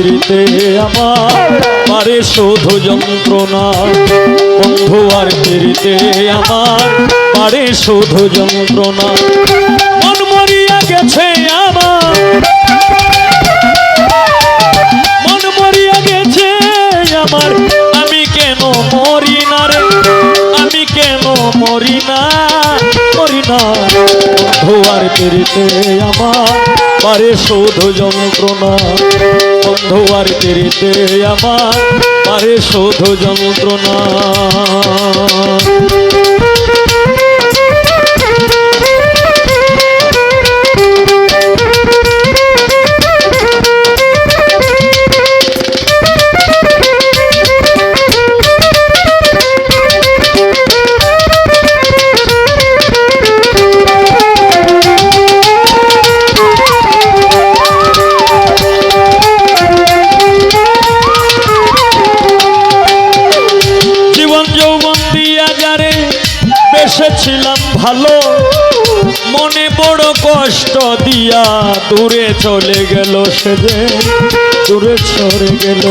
পিড়িতে আমার পারে শুধু যন্ত্রণা, বন্ধু আর পিড়িতে আমার পারে শুধু যন্ত্রণা। মন মরিয়া গেছে আমার, মন মরিয়া গেছে আমার, আমি কেন মরি না রে, আমি কেন মরি না, মরি না। বন্ধু আর পিড়িতে আমার পারে শুধু যন্ত্রণা, বন্ধু আর পিড়িতে আমার পারে শুধু যন্ত্রণা। ছিলাম ভালো, মনে বড় কষ্ট দিয়া দূরে চলে গেল, সে যে দূরে সরে গেল।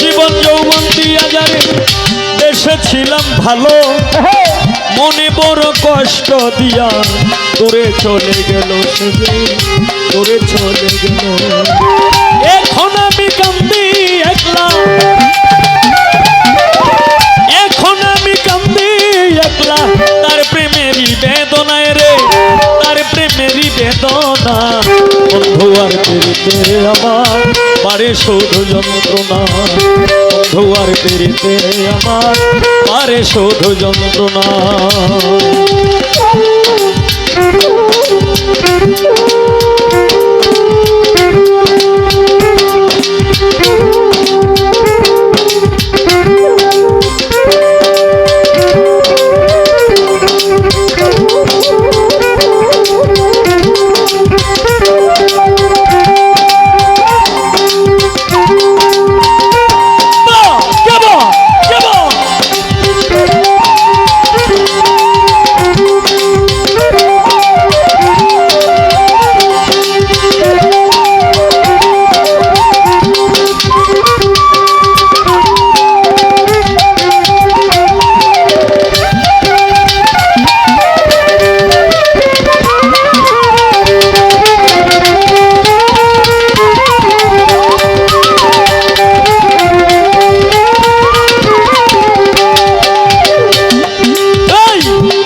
জীবন যৌবন দিয়া যারে দেশে ছিলাম ভালো, মনে বড় কষ্ট দিয়া দূরে চলে গেল, সে যে দূরে চলে গেল। এখন আমি কান্দি একলা, এখন আমি কান্দি একলা, তার প্রেমেরই বেদনায় রে, তার প্রেমেরই বেদনা। বন্ধু আর পিড়িতে আমার পারে শুধু যন্ত্রণা, বন্ধু আর পিড়িতে আমার পারে শুধু যন্ত্রণা।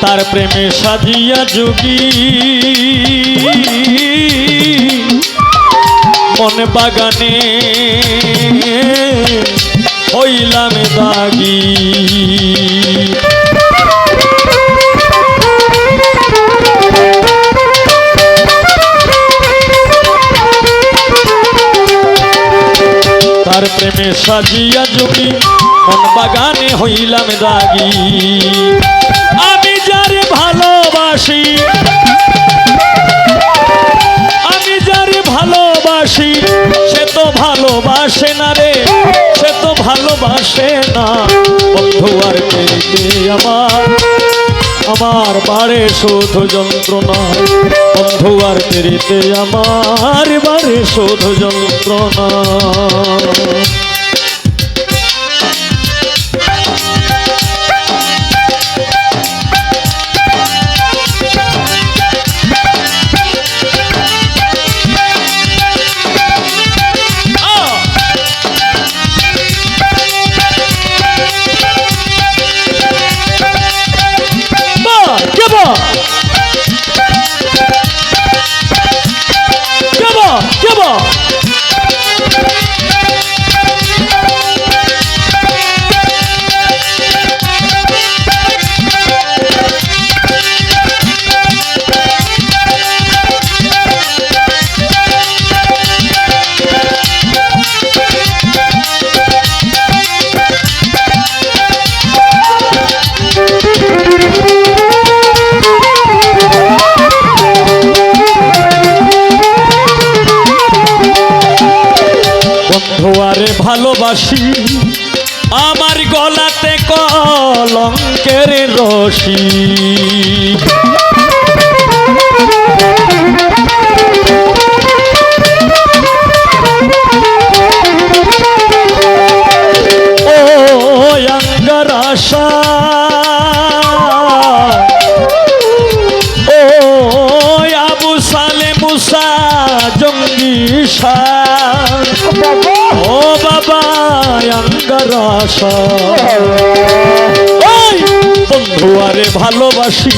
তার প্রেমে সাজিয়া যোগী মন বাগানে হইলাম দাগী। তার প্রেমে সাজিয়া যোগী মন বাগানে হইলাম দাগী। আমি যারে ভালোবাসি, আমি যারে ভালোবাসি, সে তো ভালোবাসে না রে, সে তো ভালোবাসে না। বন্ধু আর পিড়িতে আমার আমার বারে শুধু যন্ত্রণা, বন্ধু আর পিড়িতে আমার বারে শুধু যন্ত্রণা। বন্ধু আরে ভালোবাসি, আমার গলাতে রশি। ও অঙ্গার আশা, ও আবু সালে মুসা জঙ্গি শাহ, ও বাবা অঙ্গার আশা। বন্ধু আরে ভালোবাসি,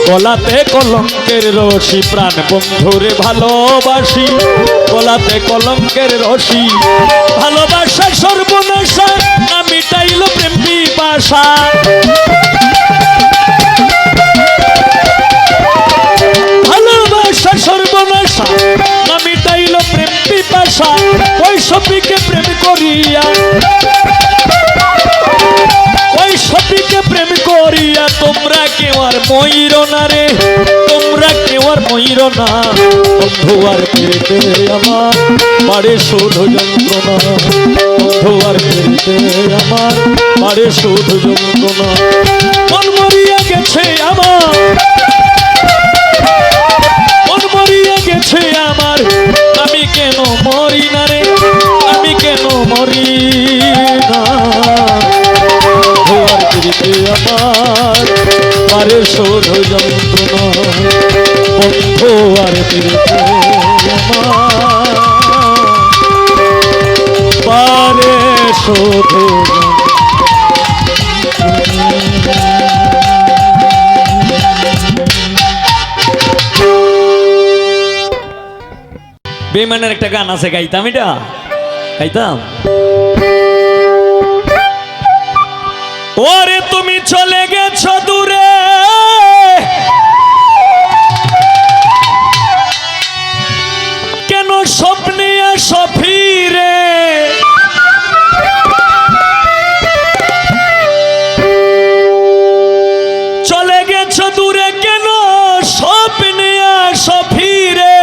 গলাতে কলঙ্কের রশি, প্রাণ বন্ধুরে ভালোবাসি, গলাতে কলঙ্কের রশি। ভালোবাসা সর্বনাশা, না মিটাইল প্রেম পিপাসা। ভালোবাসা সর্বনাশা, না মিটাইল প্রেম পিপাসা। ওই সপিকে প্রেম করিয়া, ওই সপিকে প্রেম করিয়া তোমরা কেউ আর ময়ূর না রে, তোমরা কেউ আর ময়ূর না। বন্ধু আর ফিরতে আমার বাড়ে শুধু যন্ত্রণা, বন্ধু আর ফিরতে আমার বাড়ে শুধু যন্ত্রণা। মন মরিয়া গেছে আমার, মন মরিয়া গেছে আমার, আমি কেন মরি না রে, আমি কেন মরি না। আমার পারে শুধু যন্ত্রণা, বন্ধু আর ফিরতে আমার পারে শুধু। বেঈমানের একটা গান আছে, গাইতাম, এটা গাইতাম। ওরে তুমি চলে গেছ দূরে, কেন স্বপ্নে আসো ফিরে। চলে গেছ দূরে, কেন স্বপ্নে আসো ফিরে।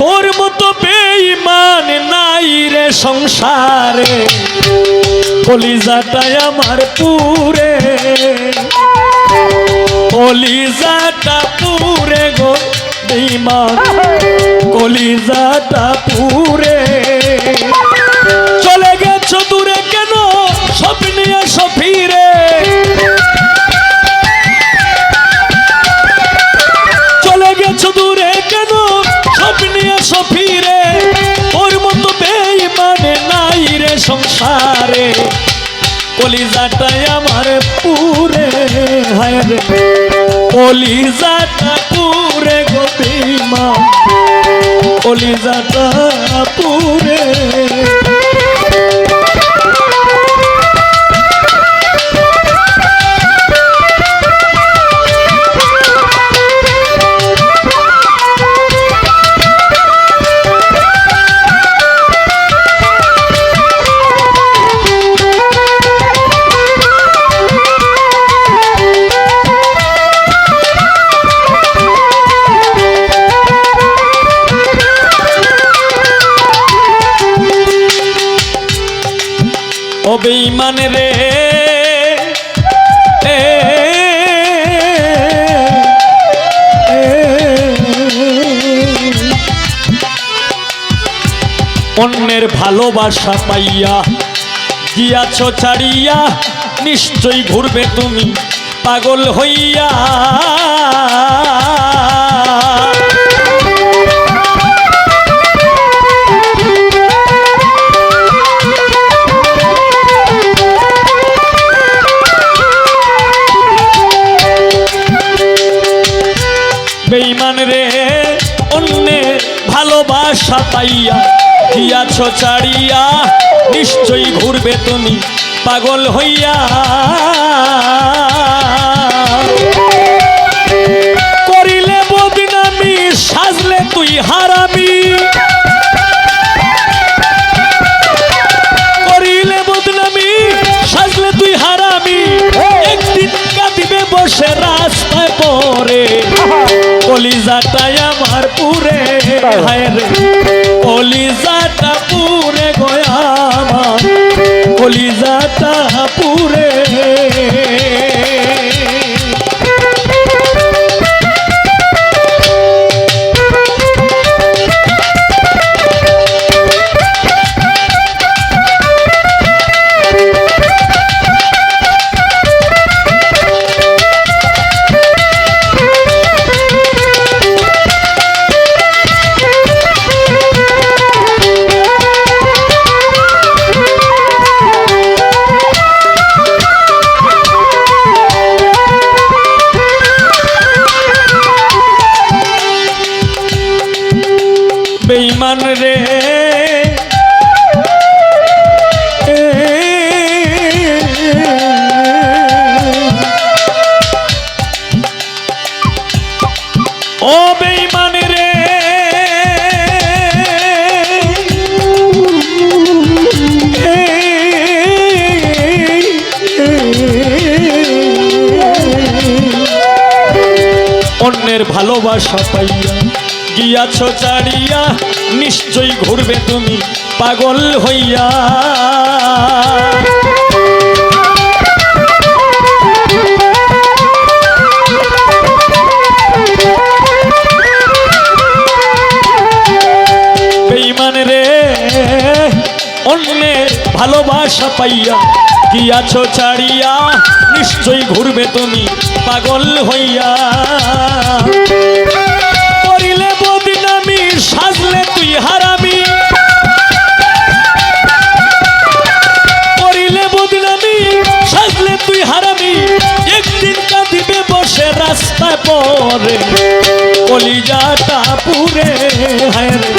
তোর মতো বেঈমান নাই রে সংসারে, কলিজাটা আমার পুরে, কলিজাটা পুরে গো বেঈমান, কলিজাটা পুরে। চলে গেছো দূরে, কেন স্বপ্নে আসো ফিরে। চলে গেছো দূরে, কেন স্বপ্নে আসো ফিরে। ওর মতো বেঈমানে নাই রে সংসারে, কলিজাটাই আমার পুরে। হায় রে কলিজাটা পুরে গো বেঈমান, কলিজাটা পুরে। ও বেঈমান রে, অন্যের ভালোবাসা পাইয়া গিয়াছ ছাড়িয়া, নিশ্চয়ই ঘুরবে তুমি পাগল হইয়া। বেঈমান রে, অন্যের ভালোবাসা পাইয়া গিয়াছ ছাড়িয়া, নিশ্চয়ই ঘুরবে তুমি পাগল হইয়া। করিলে বদনামি, সাজলে তুই হারামি। করিলে বদনামি, সাজলে তুই হারামি। একদিন কাঁদিবে বসে রাস্তায় পরে, কলিজাটাই আমার পুরে। হায় রে কলিজাটা পুরে গো আমার, কলিজাটা পুরে। বেঈমান রে ও বেঈমান রে অন্যের ভালোবাসা পাইয়া গিয়াছ ছাড়িয়া নিশ্চয়ই ঘুরবে তুমি পাগল হইয়া। বেঈমান রে অন্যের ভালোবাসা পাইয়া গিয়াছ ছাড়িয়া নিশ্চয়ই ঘুরবে তুমি পাগল হইয়া। করিলে বদনামি সাজলে তুই হারামি, করিলে বদনামি সাজলে তুই হারামি, একদিন কাঁদিবে বসে রাস্তায় পরে কলিজাটা পুরে। হায় রে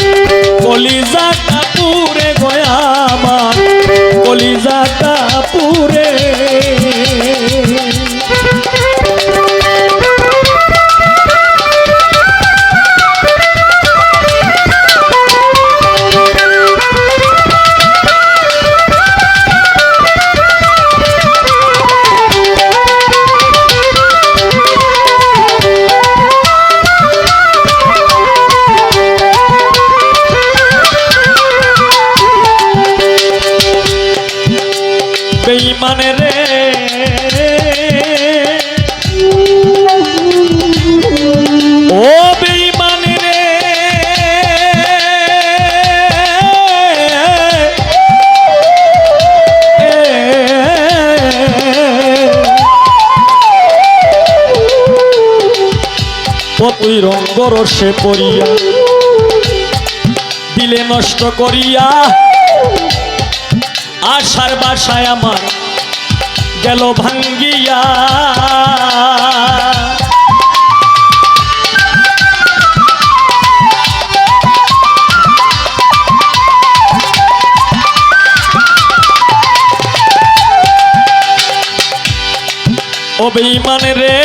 কলিজাটা পুরে গয়া আমার কলিজাটা পুরে। বেঈমান রে ও বেঈমান রে ও তুই রঙ্গ রসে পড়িয়া দিলে নষ্ট করিয়া আশার বাসায় আমার গেল ভাঙ্গিয়া। ও বেঈমান রে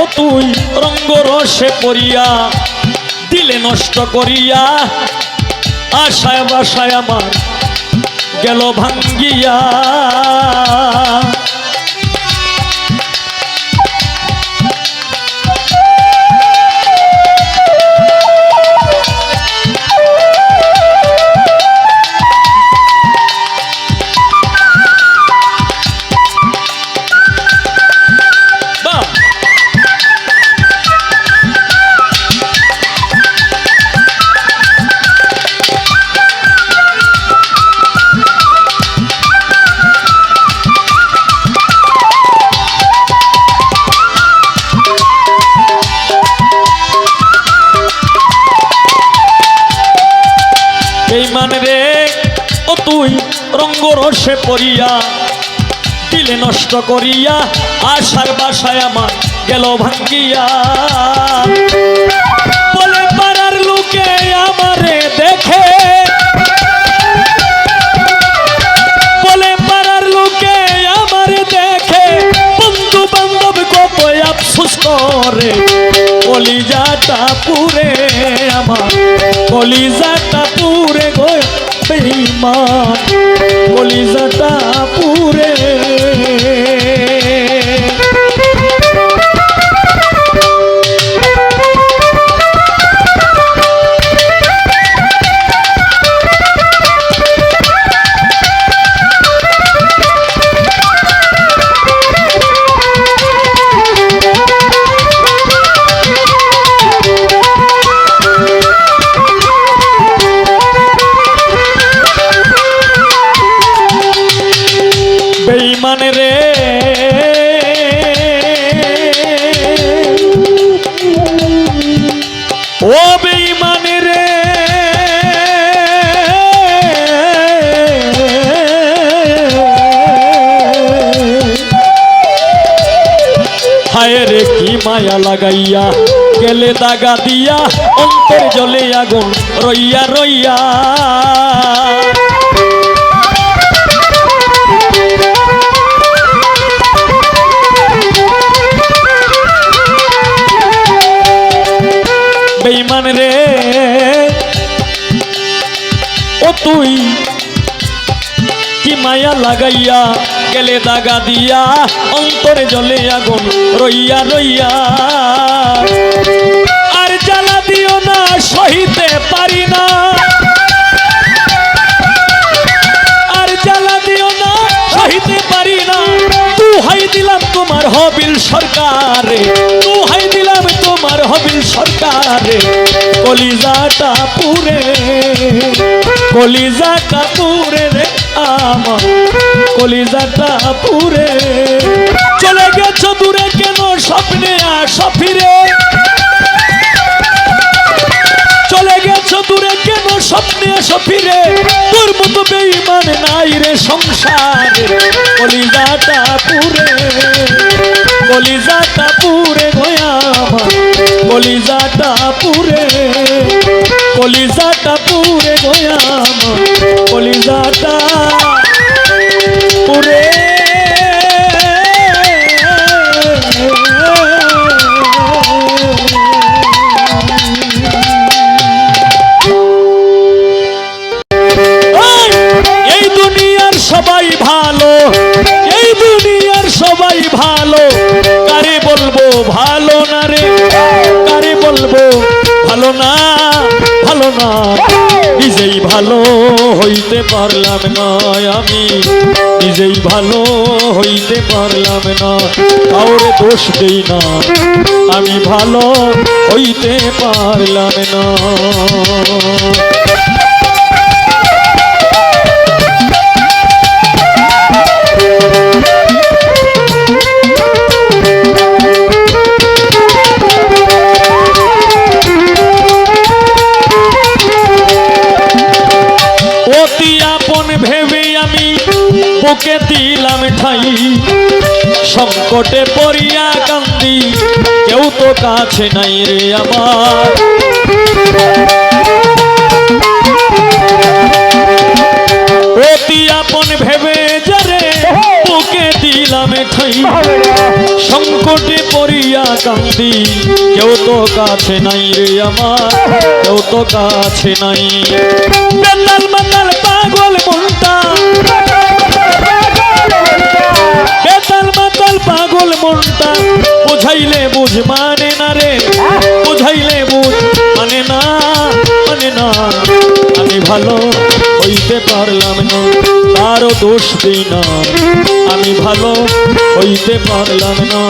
ও তুই রঙ্গ রসে পড়িয়া দিলে নষ্ট করিয়া আশায় বাসায় আমার গেল ভাঙ্গিয়া। বেঈমান রে ও তুই রঙ্গ রসে পড়িয়া দিলে নষ্ট করিয়া আশার বাসায় আমার গেল ভাঙ্গিয়া। বলে পাড়ার লোকে আমারে দেখে, বলে পাড়ার লোকে আমারে দেখে, বন্ধু বান্ধব কত আফসোস করে কলিজাটা পুরে আমার কলিজাটা পুরে গো বেঈমান কলিজাটা পুরে। হায় রে কি মায়া লাগাইয়া গেলে দাগা দিয়া অন্তর জলে আগুন রইয়া রইয়া বেঈমান রে ও তুই কি মায়া লাগাইয়া গেলে দাগা দিয়া অন্তরে জলে আগুন রইয়া রইয়া আর জ্বালা দিও না সহিতে পারি না আর জ্বালা দিও না সহিতে পারি না দুহাই দিলাম তোমার হবিল সরকারে দুহাই দিলাম তোমার হবিল সরকারে কলিজাটা পুরে কলিজাটা পুরে রে আমার কলিজাটা পুরে চলে গেছো দূরে কেন স্বপ্নে আসো ফিরে চলে গেছো দূরে কেন স্বপ্নে আসো ফিরে তোর মতো বেঈমান নাই রে সংসারে কলিজাটা পুরে কলিজাটা পুরে গয়া আমার কলিজাটা পুরে কলিজাটা পুরে গয়া আমার কলিজাটা পুরে এই দুনিয়ার সবাই ভালো এই দুনিয়ার সবাই ভালো কারে বলবো ভালো না রে কারে বলবো ভালো না ভালো না নিজেই ভালো হইতে পারলাম না আমি নিজেই ভালো হইতে পারলাম না কাউরে দোষ দেই না আমি ভালো হইতে পারলাম না বুকে দিলাম ঠাই সংকটে পড়িয়া কান্দি কেউ তো কাছে নাই রে আমার অতি আপন ভেবে যারে বুকে দিলাম ঠাই সংকটে পড়িয়া কান্দি কেউ তো কাছে নাই রে আমার কেউ তো কাছে নাই বেতাল মাতাল পাগল মনটা বেতাল মাতাল পাগল মনটা বুঝাইলে বুঝ মানে না রে বুঝাইলে বুঝ মানে না আমি ভালো হইতে পারলাম না তারও দোষ দিই না আমি ভালো হইতে পারলাম না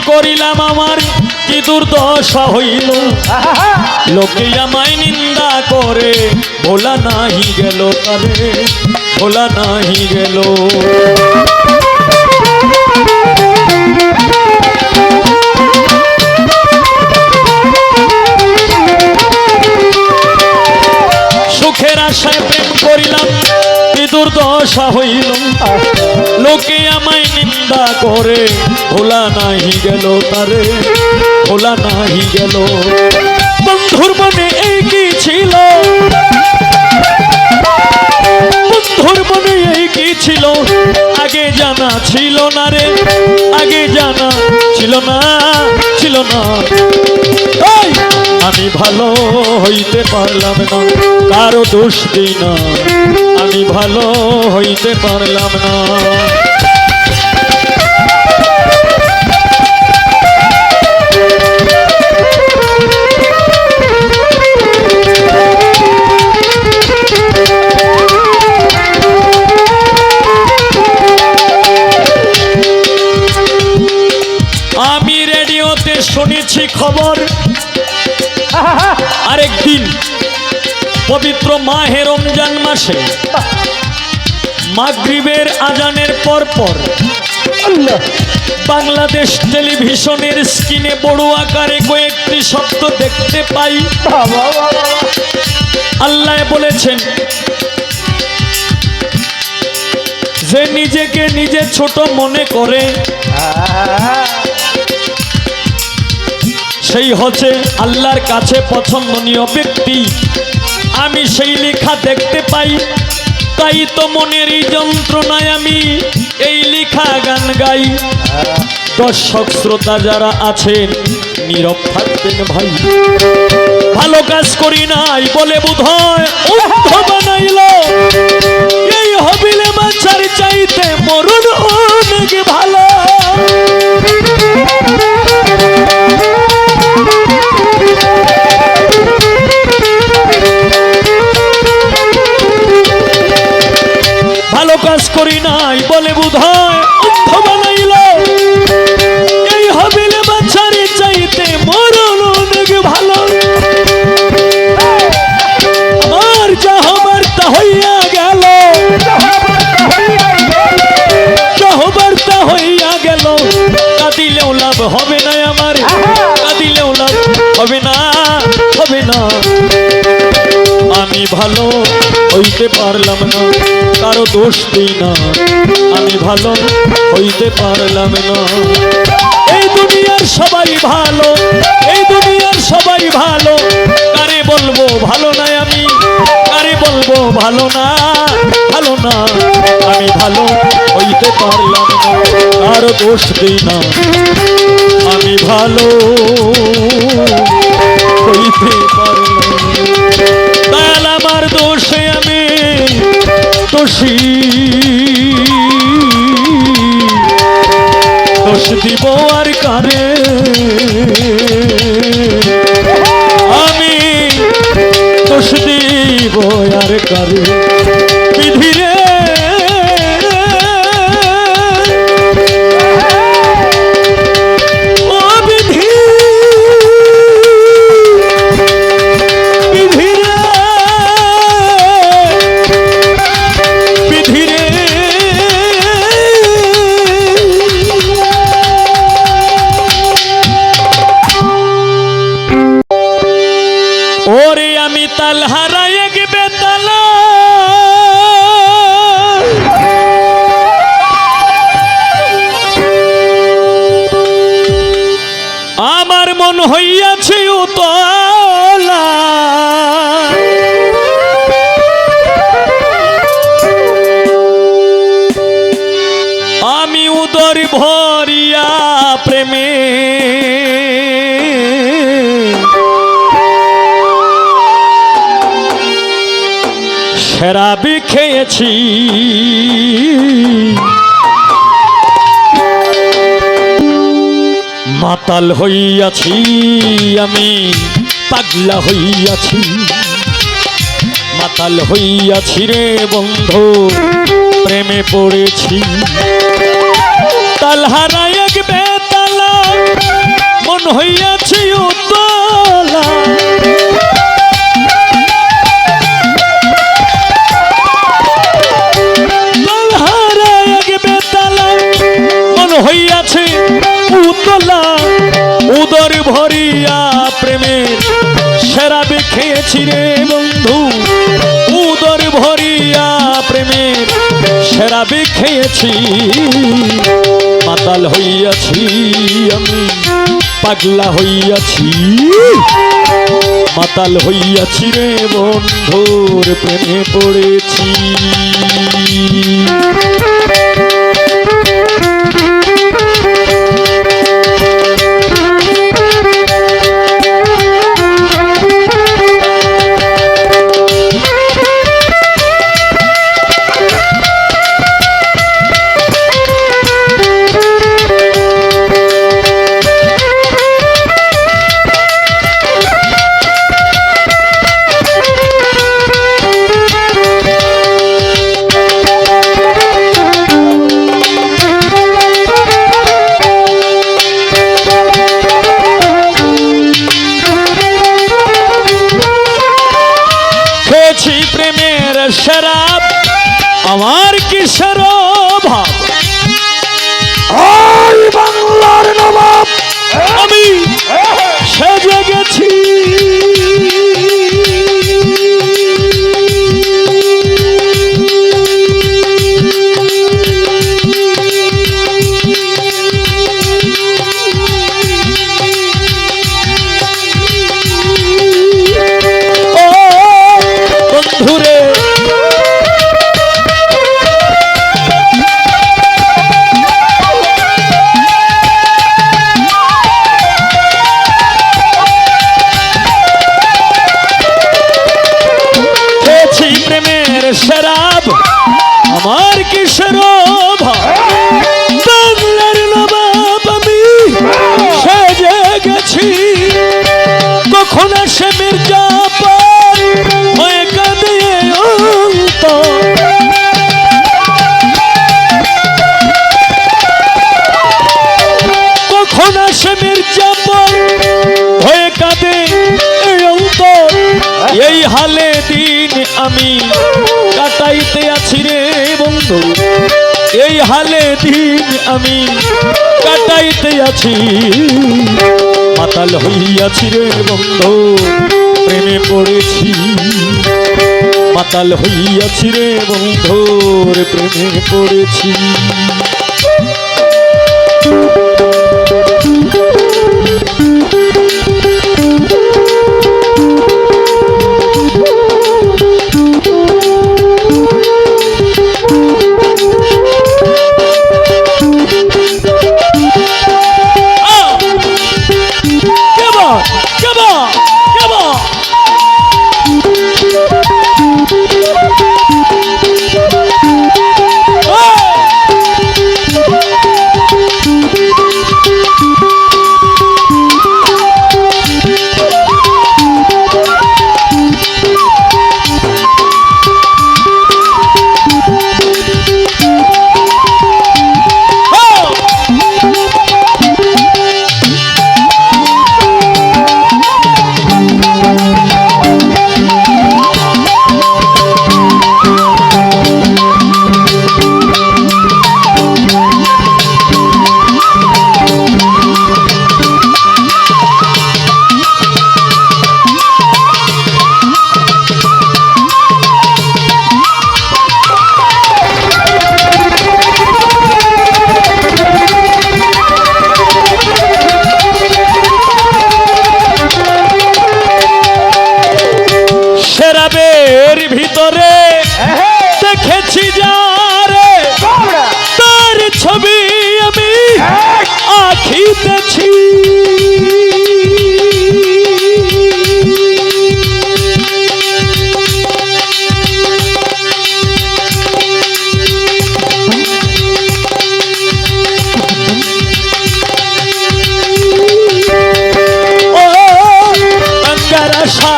করিলাম আমার কি দুর্দশা হইল লোকে আমায় নিন্দা করে ভোলা নাহি গেল তারে ভোলা নাহি গেল সুখের আশায় প্রেম করিলাম কি দুর্দশা হইল লোকে আমায় নিন্দা করে ভোলা নাহি গেল তারে ভোলা নাহি গেল বন্ধুর মনে এই কি ছিল বন্ধুর মনে এই কি ছিল আগে জানা ছিল না রে, আগে জানা ছিল না, ছিল না। আমি ভালো হইতে পারলাম না, কারো দোষ দিই না, আমি ভালো হইতে পারলাম না। আমি রেডিওতে শুনেছি খবর, আরেকদিন পবিত্র মাহে রমজান মাসে মাগরিবের আজানের পর পর বাংলাদেশ টেলিভিশনের স্ক্রিনে বড় আকারে কয়েকটি শব্দ দেখতে পাই। আল্লাহ বলেছেন, যে নিজেকে নিজে ছোট মনে করে সেই হচ্ছে আল্লাহর কাছে পছন্দনীয় ব্যক্তি। আমি সেই লেখা দেখতে পাই, তাই তো মনের এই যন্ত্রণায় আমি এই লেখা গান গাই। দর্শক শ্রোতা যারা আছেন নীরব থাকবেন ভাই। ভালো কাজ করি নাই বলে বোধহয় অন্ধ বানাইল, এই হবিলে বাঁচার চাইতে মরণ অনেক ভালো। ভালো কাজ করি নাই বলে বোধহয় অন্ধ বানাইল, এই হবিলে বাঁচার চাইতে মরণ অনেক ভালো। আমার যা হবার তা হইয়া গেল, যা হবার তা হইয়া গেল, কাঁদিলেও লাভ হবে না আমার, কাঁদিলেও লাভ হবে না, হবে না। আমি ভালো হইতে পারলাম না, কারো দোষ দিই না, আমি ভালো হইতে পারলাম না। এই দুনিয়ার সবাই ভালো, এই দুনিয়ার সবাই ভালো, কারে বলবো ভালো না আমি, কারে বলবো ভালো না, ভালো না। আমি ভালো হইতে পারলাম না, কারো দোষ দিই না, আমি ভালো হইতে পারলাম না। দয়াল আমার দোষে আমি দোষী, দোষ দিব আর কারে, আমি দোষ দিব আর কারে। বিধিরে ওরে আমি তাল হারায় গেবে তালা, আমার মন হইয়াছে উতলা। আমি উদর ভরিয়া প্রেমে শরাবি খেয়েছি, মাতাল হইয়াছি আমি, পাগলা হইয়াছি, মাতাল হইয়াছি রে বন্ধু, প্রেমে পড়েছি। তাল হারায় গেবে তালা, মন হইয়াছি উতলা। হইয়াছে উতলা, উদর ভরিয়া প্রেমের শরাবি খেয়েছি রে বন্ধু, উদর ভরিয়া প্রেমের শরাবি খেয়েছি। মাতাল হইয়াছি আমি, পাগলা হইয়াছি, মাতাল হইয়াছি রে বন্ধুর প্রেমে পড়েছি। শরাব আমার কিসের অভাব ওই বাংলার নবাব আমি সেজে গেছি বন্ধুরে খেয়েছি প্রেমের শরাব আমার কিসের অভাব বাংলার নবাব আমি সেজে গেছি কখন আসে মির্জাফর হয়ে কাঁদে অন্তর কখন আসে মির্জাফর হয়ে কাঁদে অন্তর এই হালে দিন আমি কাটাইতে আছি রে বন্ধু এই হালে দিন আমি কাটাইতে আছি মাতাল হইয়াছি রে বন্ধু প্রেমে পড়েছি মাতাল হইয়াছি রে বন্ধুর প্রেমে পড়েছি শরাবের ভিতরে দেখেছি যারে তার ছবি আমি আঁকিতেছি ও গঙ্গার আশা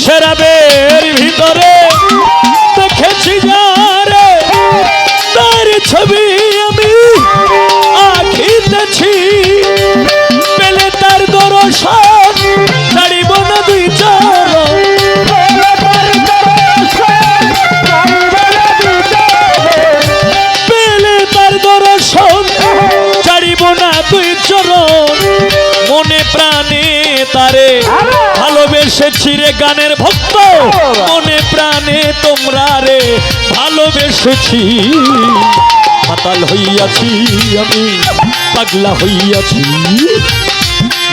শরাবের ভিতরে দেখেছি যারে তার ছবি আমি আঁকিতেছি পেলে তার দর্শন ছাড়িব না দুই চরণ পেলে তার দর্শন ছাড়িব না দুই চরণ মনে প্রাণে তারে ভালোবেসেছি রে গানের ভক্ত মনে প্রাণে তোমরা রে ভালোবেসেছি মাতাল হইয়াছি আমি পাগলা হইয়াছি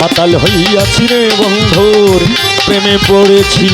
মাতাল হইয়াছি রে বন্ধুর প্রেমে পড়েছি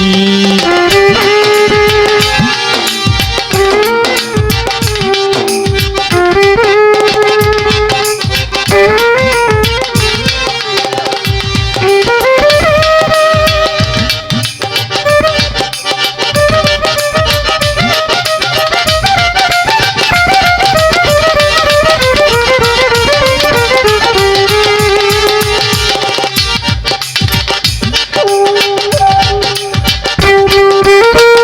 Thank you.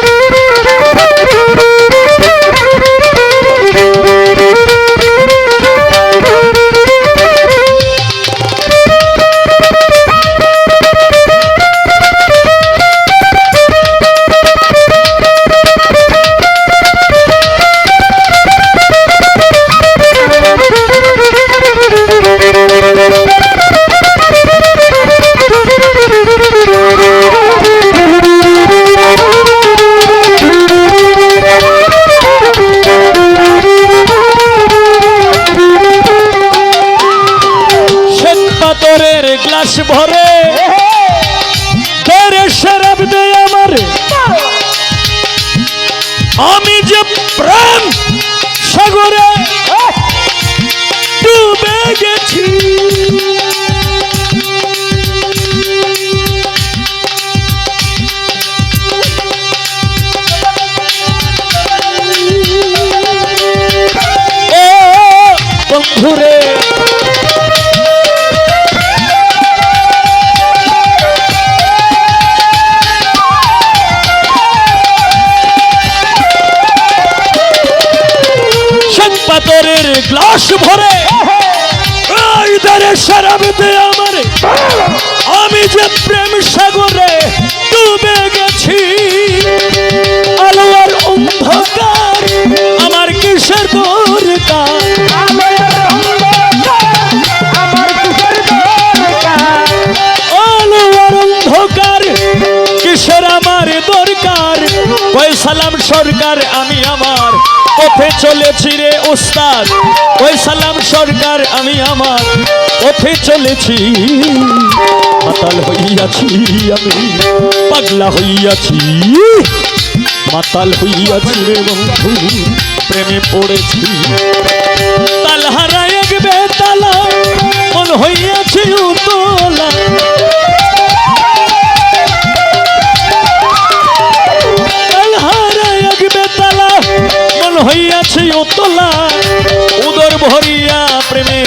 পাথরের গ্লাস ভরে তেরে শরাব দে আমারে আমি যে প্রেম সাগরে ডুবে গেছি ও বন্ধুরে পাথরের গ্লাস ভরে শরাব দে আমারে আমি যে প্রেম সাগরে ডুবে গেছি আলো আর অন্ধকার আমার কিসের দরকার আলো আর অন্ধকার কিসের আমার দরকার ওই সালাম সরকার আমি আমার পথে চলেছি রে ওস্তাদ ওই সালাম সরকার আমি আমার পথে চলেছি মাতাল হইয়াছি আমি পাগলা হইয়াছি মাতাল হইয়াছি রে বন্ধু প্রেমে পড়েছি তাল হারায় এক বেতালা মন হইয়াছি উতলা তাল হারায় এক বেতালা মন হইয়াছি উতলা উদর ভরিয়া প্রেমে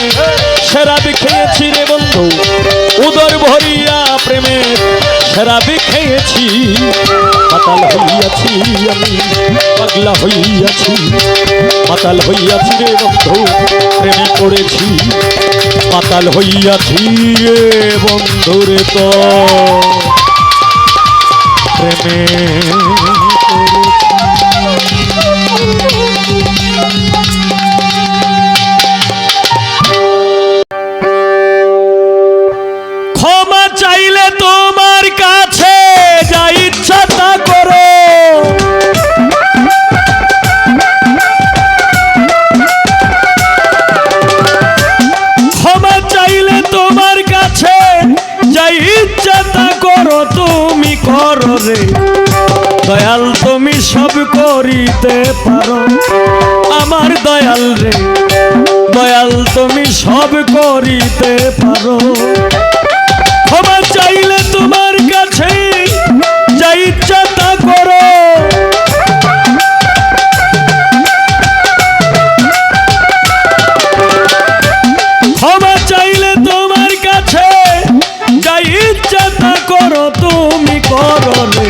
শরাব খেয়েছি রে বন্ধু উদর ভরিয়া প্রেমে শরাব খেয়েছি মাতাল হইয়াছি আমি পাগলা হইয়াছি মাতাল হইয়াছি রে বন্ধু প্রেমে পড়েছি মাতাল হইয়াছি রে বন্ধু রে তো প্রেমে ক্ষমা চাইলে তোমার কাছে যা ইচ্ছা তা করো ক্ষমা চাইলে তোমার কাছে যা ইচ্ছা তা করো তুমি করো রে দয়াল তুমি সব করিতে পারো আমার দয়াল রে দয়াল তুমি সব করিতে পারো ক্ষমা চাইলে তোমার কাছে যা ইচ্ছা তা করো ক্ষমা চাইলে তোমার কাছে যা ইচ্ছা তা করো তুমি করো রে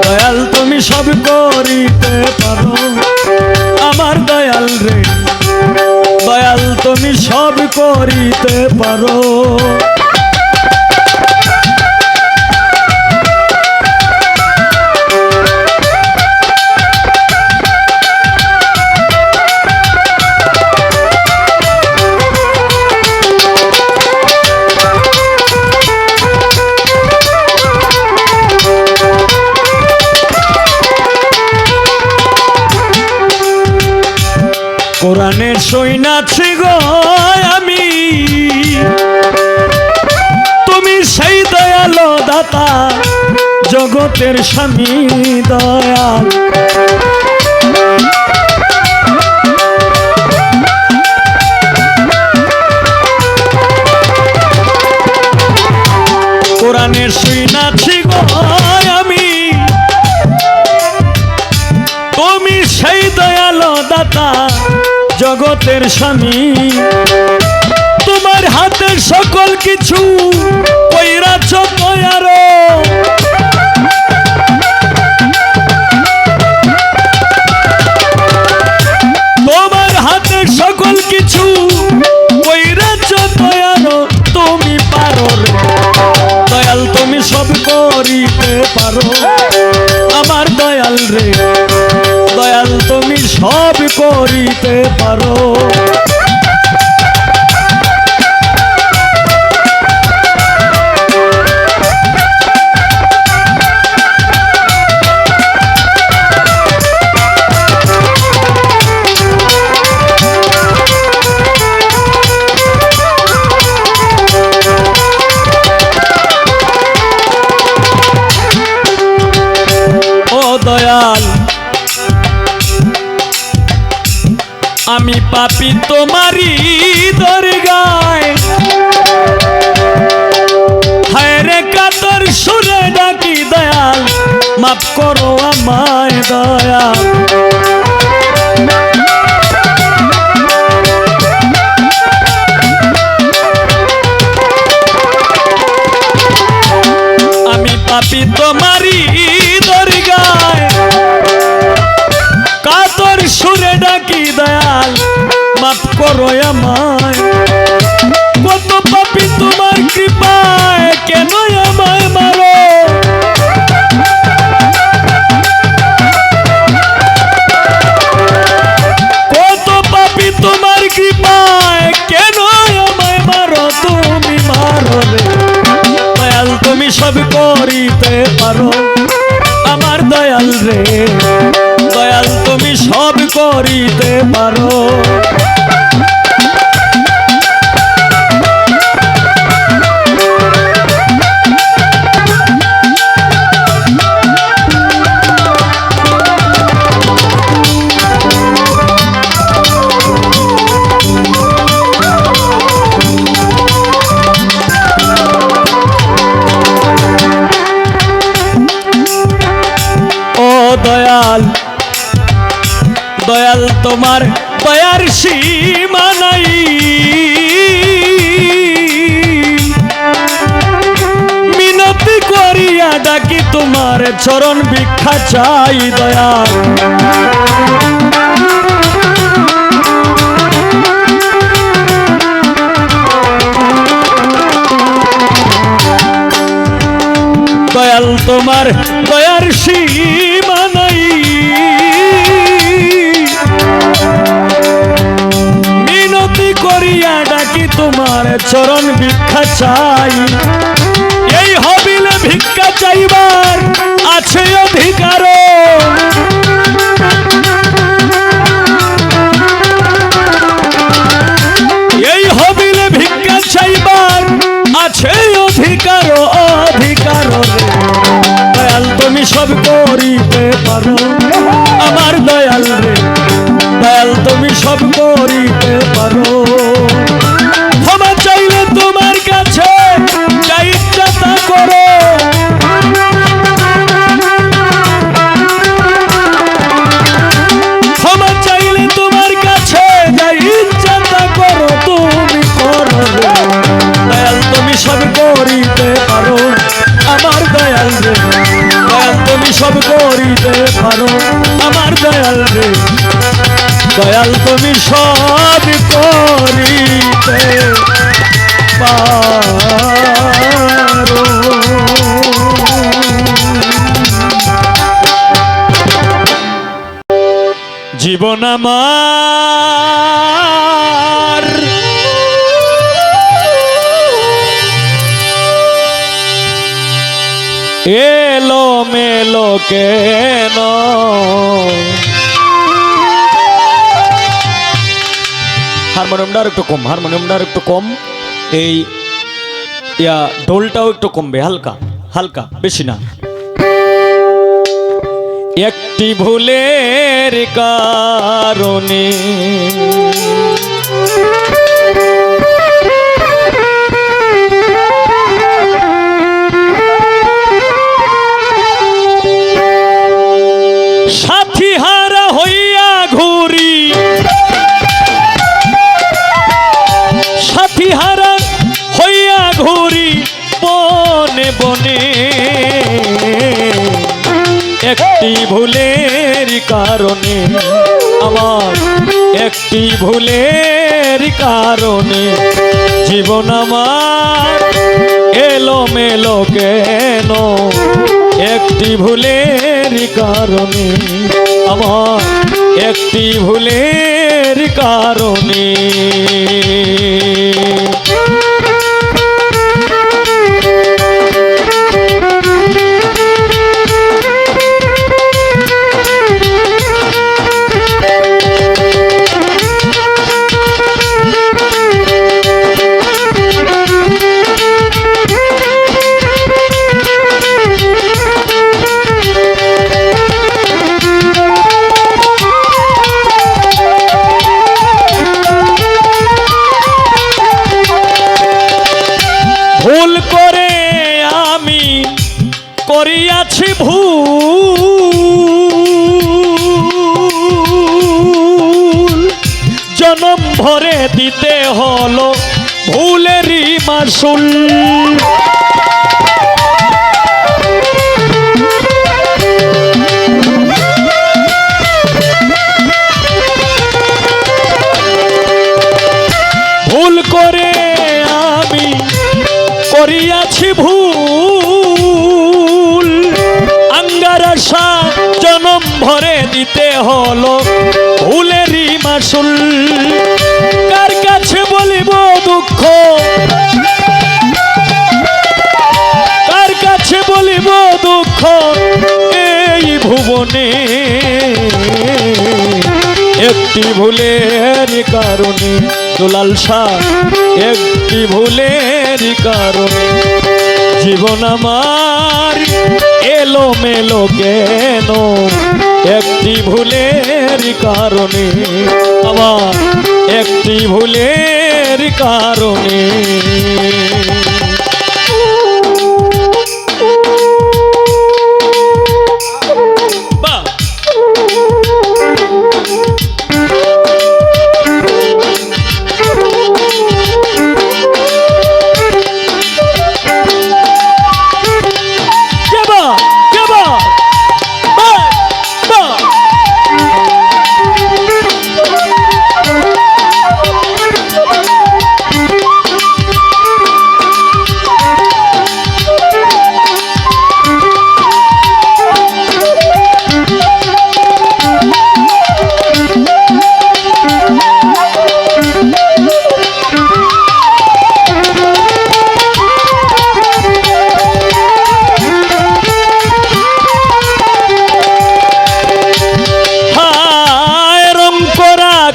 দয়াল তুমি সব করিতে পারো আমার দয়াল রে দয়াল তুমি সব করিতে পারো কোরআনের সৈনাছি গো আমি তুমি সেই দয়ালো দাতা জগতের স্বামী দয়াল কোরআনের সৈনাছি গো আমি তুমি সেই দয়ালো দাতা জগতের স্বামী তোমার হাতের সকল কিছু কইরাছ দয়ারো তোমার হাতের সকল কিছু কইরাছ দয়ারো তুমি পারো রে দয়াল তুমি সব করিতে পারো আমার দয়াল রে দয়াল তুমি সব করিতে পারো মাফ করো আমায় দয়াল। আমি পাপী তোমারই দরগায় কাতর সুরে ডাকি দয়াল মাফ করো আমায়। কত পাপী তোমার কৃপায় কেন আমায় মারো। কত পাপী তোমার কৃপায় কেন আমায় মারো। তুমি মারো রে দয়াল তুমি সব করিতে পারো আমার দয়াল রে। দয়াল তুমি সব করিতে পারো। দয়াল দয়াল তোমার দয়ার সীমা নাই। মিনতি করিয়া ডাকি তোমার চরণ ভিক্ষা চাই দয়াল। দয়াল তোমার দয়ার সীমা নাই। মিনতি করিয়া ডাকি তোমার চরণ ভিক্ষা চাই। এই হবিলে ভিক্ষা চাইবার আছে অধিকার। এই হবিলে ভিক্ষা চাইবার আছে অধিকার অধিকার। দয়াল তুমি সব করিতে পারো আমার দয়াল রে। দয়াল তুমি সব করিতে পারো। ক্ষমা চাইলে তোমার কাছে যা ইচ্ছা তা করো। ক্ষমা চাইলে তোমার কাছে যা ইচ্ছা তা করো। তুমি করো রে দয়াল তুমি সব করিতে পারো আমার দয়াল রে। দয়াল তুমি সব করিতে পারো আমার দয়াল রে। দয়াল তুমি সব করিতে পারো। জীবন আমার এলো মেলো কেন। হারমোনিয়ামটা একটু কম, হারমোনিয়ামটা একটু কম। এই ঢোলটাও একটু কমবে, হালকা হালকা, বেশি না। একটি ভুলের কারণে সাথী হারা হইয়া ঘুরি। সাথী হারা হইয়া ঘুরি বনে বনে। একটি ভুলের কারণে আমার, একটি ভুলের কারণে জীবন আমার এলো মেলো কেন। একটি ভুলের কারণে আমার, একটি ভুলের কারণে। করিয়াছি ভুল জনম ভরে দিতে হলো ভুলেরই মাসুল। ভুল করে আমি করিয়াছি ভুল আঙ্গার আশা জনম ভরে দিতে হলো ভুলেরই মাসুল। কার কাছে বলিব দুঃখ, কার কাছে বলিব দুঃখ এই ভুবনে একটি ভুলের কারণে দুলাল শাহ, একটি ভুলের কারণে জীবন আমার এলো মেলো কেন, একটি ভুলের কারণে আমার, একটি ভুলের কারণে।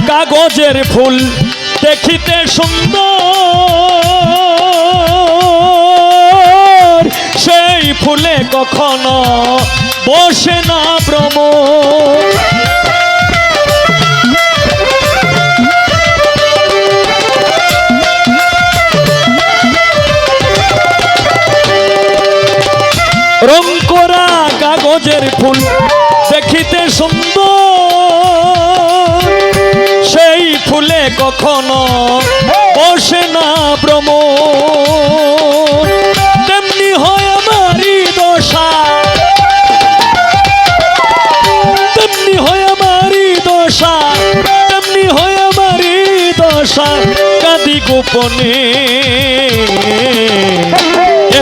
কাগজের ফুল দেখিতে সুন্দর, সেই ফুলে কখনো বসে না ভ্রমর। রং করা কাগজের ফুল দেখিতে সুন্দর, সেই ফুলে কখনো বসে না ভ্রমর। তেমনি হয় আমারই দশা, তেমনি হয় আমারই দশা, তেমনি হয় আমারই দশা কাঁদি গোপনে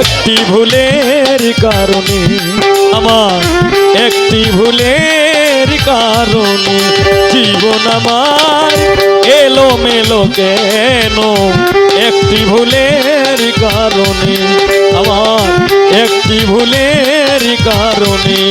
একটি ভুলের কারণে আমার, একটি ভুলের কারণে জীবন আমার এলো মেলো কেন, একটি ভুলের কারণে আমার, একটি ভুলের কারণে।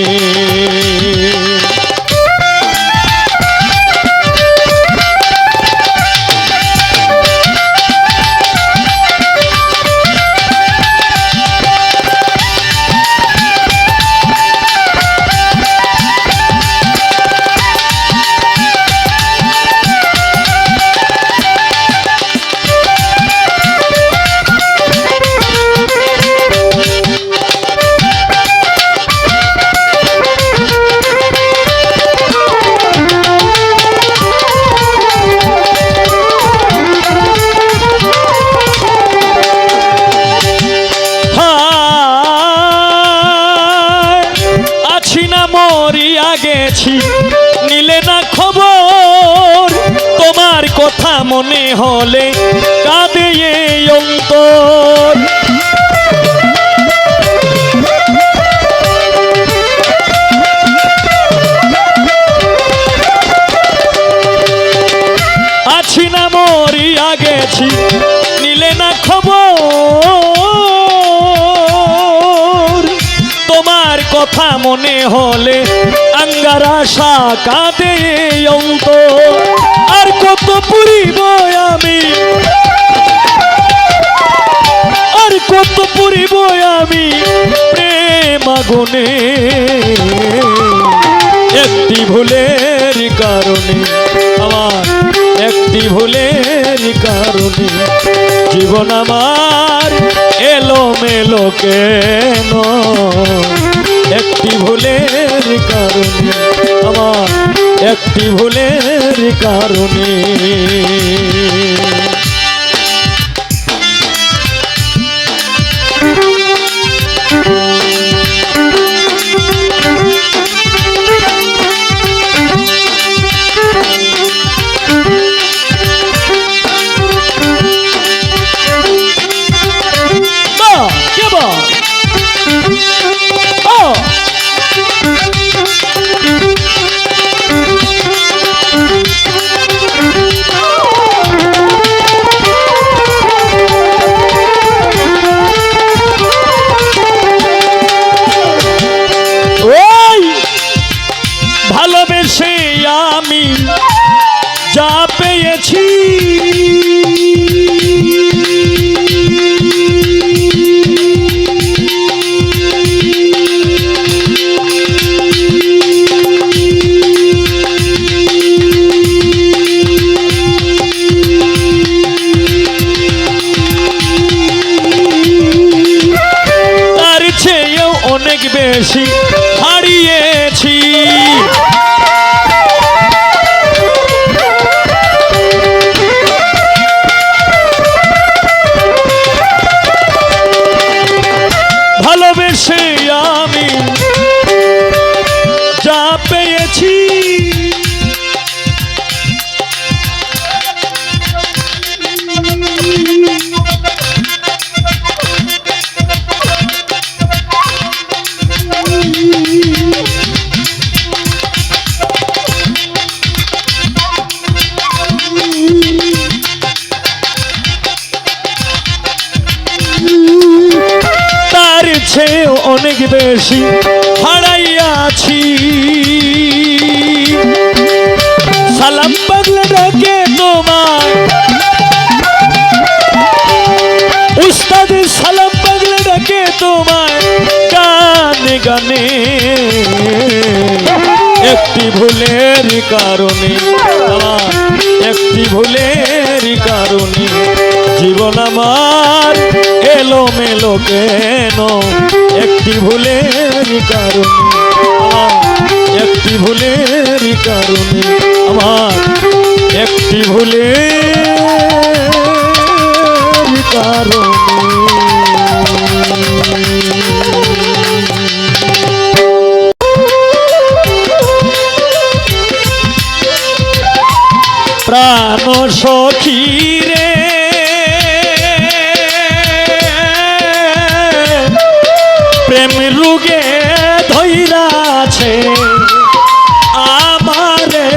গেছি নিলে না খবর, তোমার কথা মনে হলে কাঁদে এই অন্তর। আছি না মরিয়া গেছি নিলে না খবর, তোমার কথা মনে হলে আঙ্গার আশা কাঁদে অন্তর। আর কত পুরিব আমি, আর কত পুরিব আমি প্রেম আগুনে, একটি ভুলের কারণে আমার, একটি ভুলের কারণে জীবন আমার এলো মেলো কেন। একটি ভুলের কারণে, আমার একটি ভুলের কারণে। ভালোবেসে আমি যা পেয়েছি, তার চেয়েও অনেক বেশি হারিয়েছি। ভালোবেসে আমি যা পেয়েছি, তার চেয়েও অনেক বেশি হারাইয়াছি। সালাম পাগলা ডাকে তোমায়, উস্তাদ সালাম পাগলা ডাকে তোমায় গানে গানে। একটি ভুলের কারণে, আমার একটি ভুলের কারণে জীবন আমার এলোমেলো কেন? একটি ভুলের কারণে, একটি ভুলের কারণে, আমার একটি ভুলের কারণে। প্রাণ সখী রে, প্রেম রোগে ধইরাছে আমারে।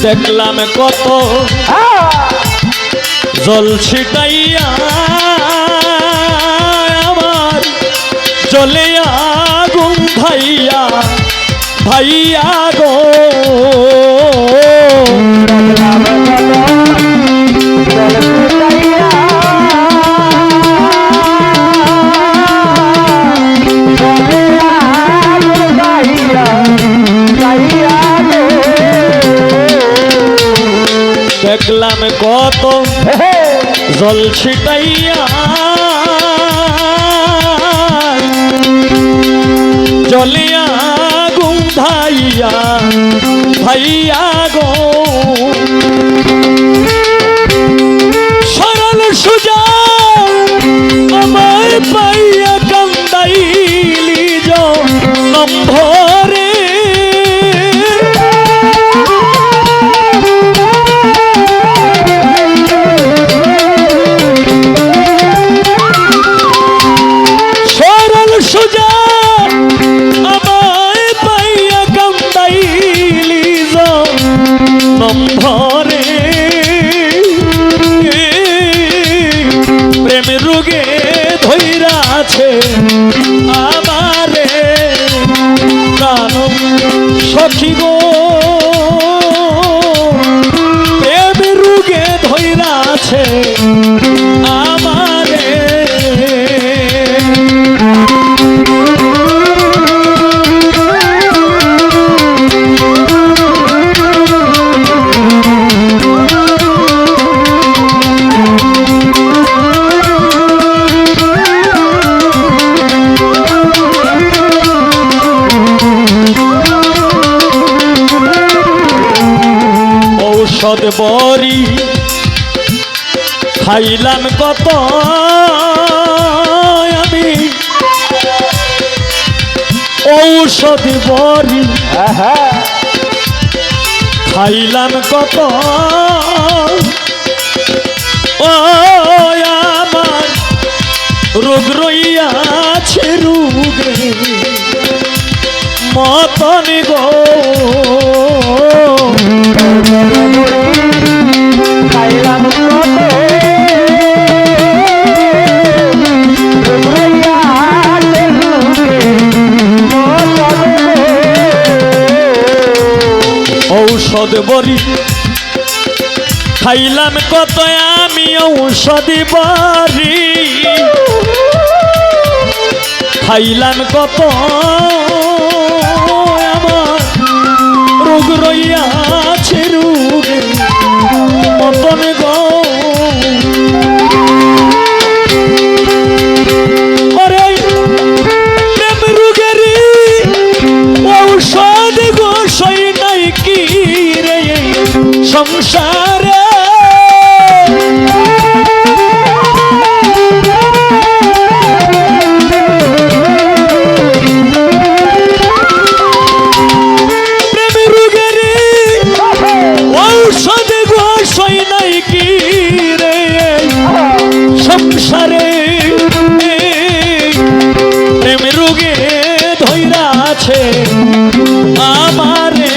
দেখলাম কত জল ছিটাইয়া আমার জলে আগুন ভাইয়া ভাইয়া গো দেখলাম কত জল ছিটাইয়া জলিয়া আগুন ভাইয়া ভাইয়া গো সরল সুজা আমায় পাইয়া কান্দাইলি নম্বরে সুজা আমায় পাইয়া কান্দাইলি নম্বরে প্রেম রোগে ধইরা আছে আমারে প্রাণ সখী গো প্রেম রোগে ধইরা আছে আমারে ঔষধ বড়ি খাইলাম কত আমি ঔষধ বড়ি খাইলাম কত ও আমার রোগ রইয়াছে রোগে মতন গো খাইলাম ঔষধ বড়ি খাইলাম কত আমি ঔষধ বড়ি খাইলাম কত আমার রোগ রইয়াছে রোগে মতন গো প্রেম রোগের ঔষধ গো সই নাই কি রে সংসারে সংসারে প্রেম রোগে ধইরা আছে আমারে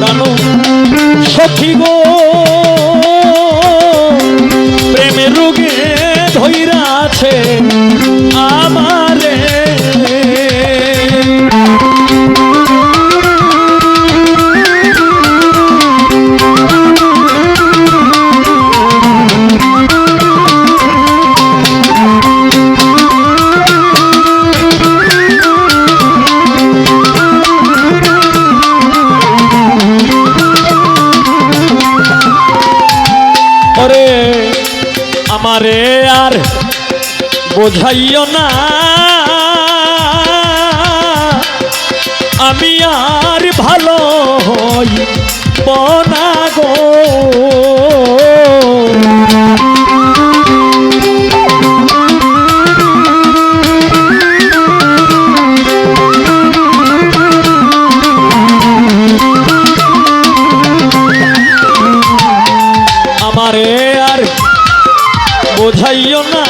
জানো সখী গো প্রেম রোগে ধইরা আছে আমারে আমারে আর বোঝাইও না আমি আর ভালো হই না গো আমারে আর বোঝাইও না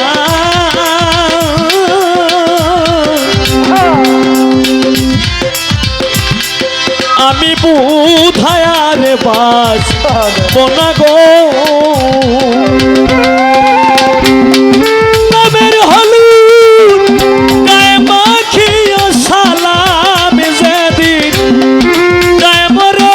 আমি বুধায়ার বাস বনাগো নামের হলুদ গায়ে মাখিও সালাম যেদিন যায় মরে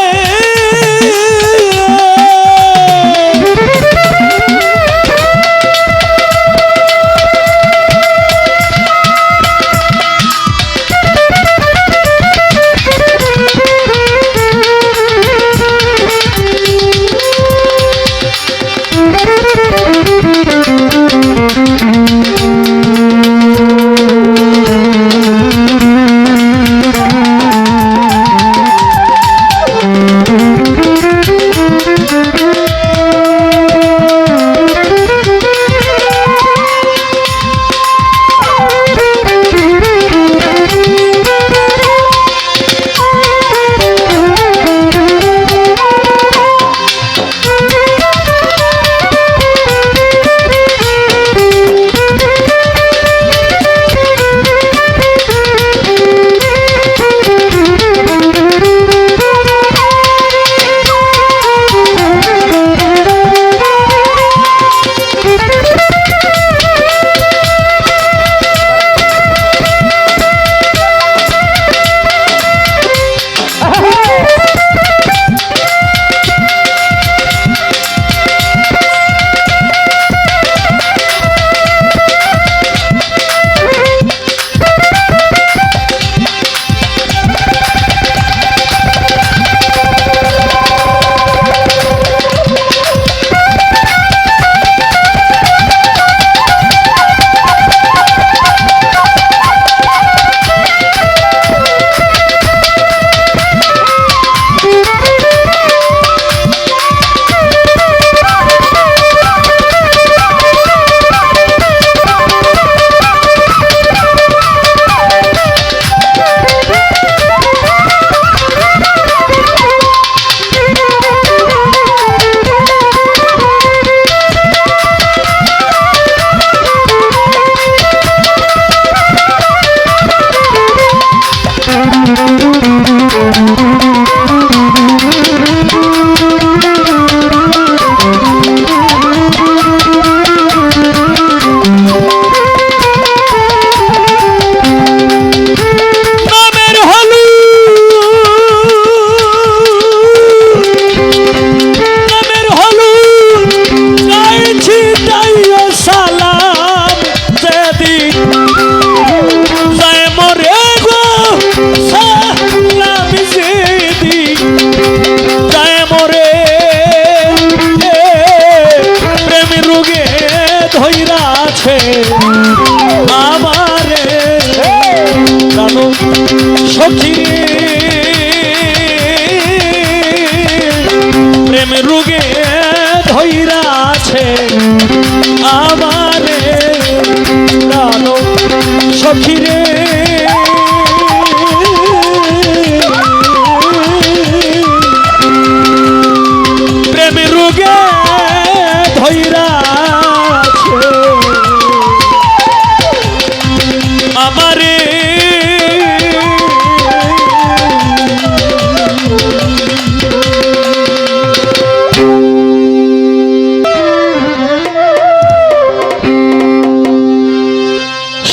আমারে জানো সখী প্রেম রোগে ধইরা আছে আমারে জানো সখী রে প্রেম রোগে ধইরা আমারে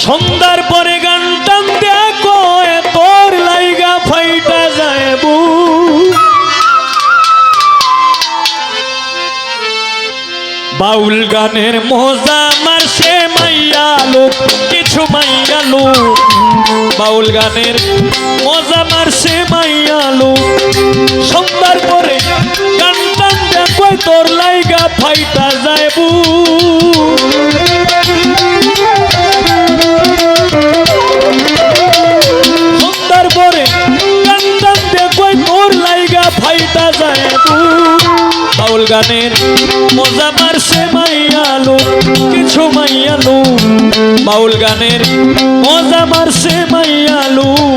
সন্ধ্যার পরে গান টান দেখো তোর লাইগা ফাইটা যাইবু বাউল গানের মজা মারছে মাইয়া লোক কিছু মাইয়া লোক বাউল গানের মজা মারছে মাইয়া লোক সন্ধ্যার পরে গান টান দেখো তোর লাইগা ফাইটা যাইবু সন্ধ্যার পরে গান টান দেখো তোর লাইগা ফাইটা যাইবু বাউল গানের মজা মারছে মাইয়া লোক কিছু মাইয়া লোক বাউল গানের মজা মারছে মাইয়া লোক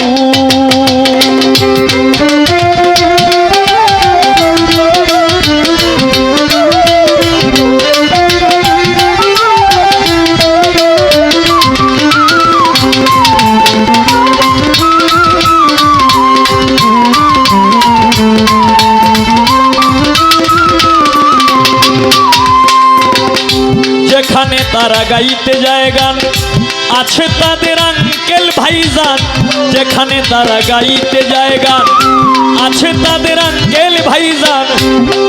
তারা গাইতে যায় গান, আছে তাদের আঙ্কেল ভাইজান, যেখানে তারা গাইতে যায় গান, আছে তাদের আঙ্কেল ভাইজান,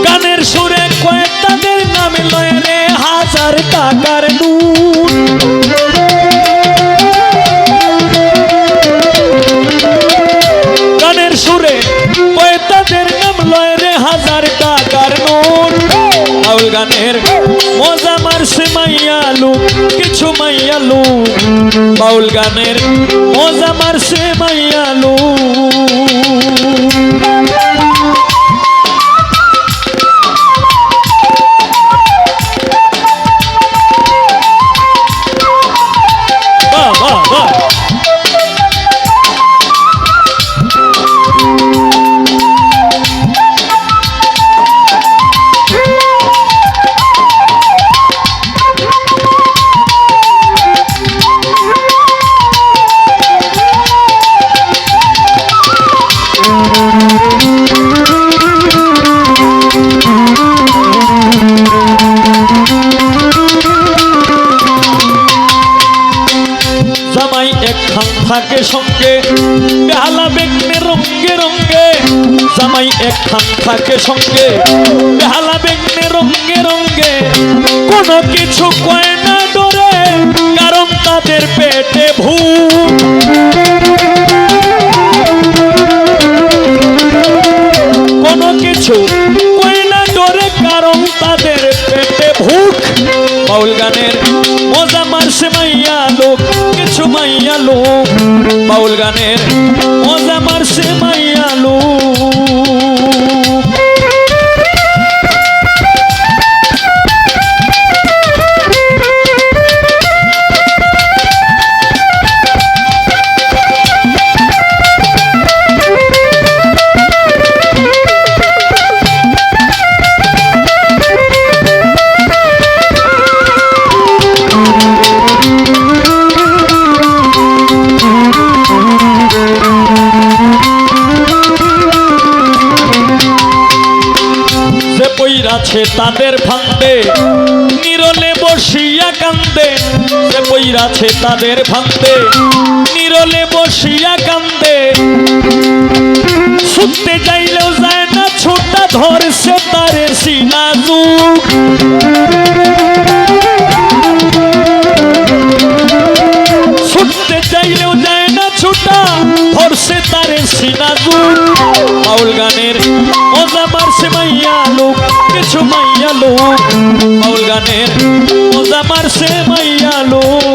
গানের সুরে কয়েক তাদের নাম লয় রে হাজার টাকার নোট। গানের সুরে কয়েক তাদের নাম লয় রে হাজার টাকার নোট। বাউল গানের মজা মারছে মাইয়ালু, কিছু মাইয়ালু, বাউল গানের মজা মারছে মাইয়ালু। বাহ বাহ বাহ। জামাই একখান থাকে সঙ্গে, বেহালা বেগনে রঙ্গে রঙ্গে, জামাই একখান থাকে সঙ্গে, বেহালা বেগনে রঙ্গে রঙ্গে, কোনো কিছু কয় না ডরে, কারণ তাদের পেটে ভূত। কোনো কিছু কয় না ডরে, কারণ তাদের পেটে ভূত। বাউল গানের মজা মারছে মাইয়া লোক, কিছু মাইয়া লোক, বাউল গানের মজা মারছে মাইয়া লোক। আছে তাদের ফান্দে, নিরলে বসিয়া কান্দে, যে বইরাছে তাদের ফান্দে, নিরলে বসিয়া কান্দে, ছুটতে যাইলেও যায় না ছোটা, ধরছে তারে সিনাজু। ছুটতে চাইলেও যায় না ছোটা, ধরছে তারে সিনাজু। বাউল গানের মজা মারছে মাইয়া লোক, কিছু মাইয়া লোক, বাউল গানের মজা মারছে মাইয়া লোক।